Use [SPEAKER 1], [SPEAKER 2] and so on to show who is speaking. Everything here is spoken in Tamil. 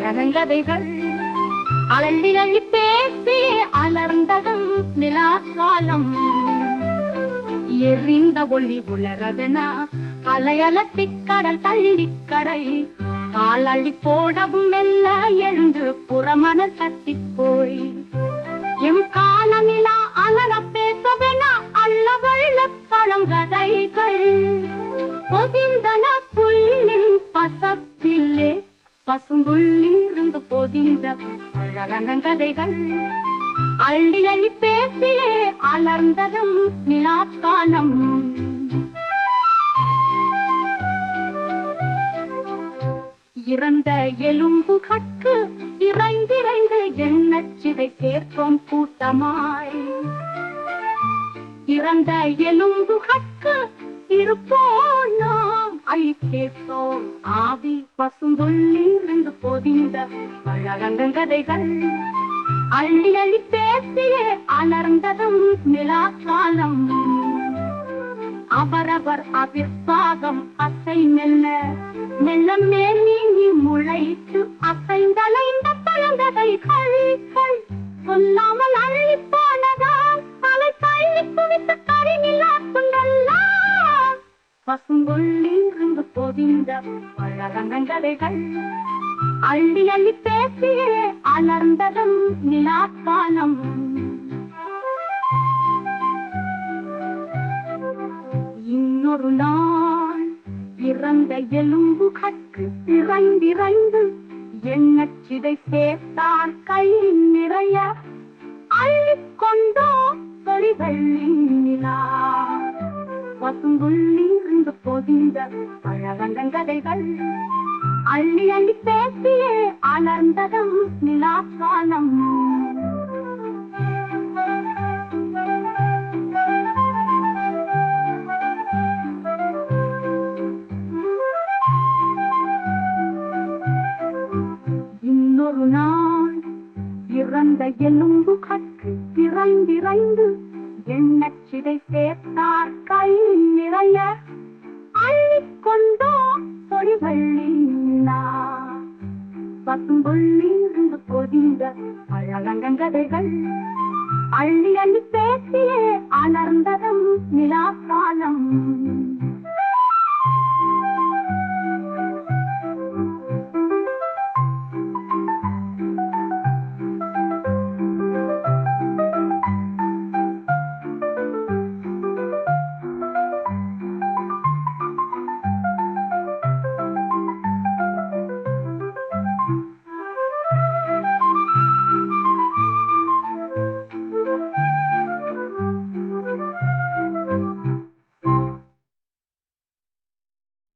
[SPEAKER 1] அழகங்கதைகள் அள்ளி அள்ளி பேசி அலர்ந்ததும் நிலாக்காலம் எரிந்த ஒளி உலரதனா அலையலத்தி கடல் தள்ளிக்கடை கால் அள்ளி போடவும் மெல்ல எழுந்து புறமன தட்டி போய் எம் கால நிலா அலர பேசவெனா அல்ல வெள்ள பழங்கதைகள் பொதிந்தன புல்லின் பசப்பில்லே பசும்புள்ளிருந்து பொதிந்த அழகங்கதைகள் அள்ளி அள்ளி பேசியே அலர்ந்ததும் நிலாக்காலம் இறந்த எலும்பு கட்டு இறைந்திறைந்து எண்ணச்சிதை சேர்ப்போம் கூட்டமாய் இறந்த எலும்பு கட்டு இருப்போம் நாம் ஐக்கேற்போம் ஆவி பசும்புள்ளிருந்து பொதிந்த அழகங்கதைகள் அள்ளி அள்ளி பேசியே அலர்ந்ததும் நிலாக்காலம் அவரவர் அவிர்வாகம் அசை மெல்ல மெல்ல மேல் நீங்கி முளைத்து அசைந்தலைந்த பழங்கதைகள் சொல்லாமல் அள்ளி போனதால் அலை தள்ளி குவித்த கரிநிலா துண்டெல்லாம் பசும்புள்ளிருந்து பொதிந்த அழகங்கதைகள் அள்ளி அள்ளி பேசியே அலர்ந்ததும் நிலாக்காலம் இன்னொரு நாள் இறந்த எலும்பு கட்டு இறைந்திறைந்து எண்ணச்சிதை சேர்த்தார் கை நிறைய அள்ளிக்கொண்டோ வெள்ளி நிலா பசும்புள்ளிருந்து பொதிந்த அழகங்கதைகள் அள்ளி அள்ளி பேசியே அலர்ந்ததும் நிலாக்காலம் இன்னொரு நாள் இறந்த எலும்பு கட்டு இறைந்திறைந்து எண்ணச்சிதை சேர்த்தார் கை நிறைய அள்ளிக்கொண்டோ வெள்ளி நிலா பசும்புள்ளிருந்து பொதிந்த அழகங்கதைகள் அள்ளி அள்ளி பேசியே அலர்ந்ததும் நிலாக்காலம்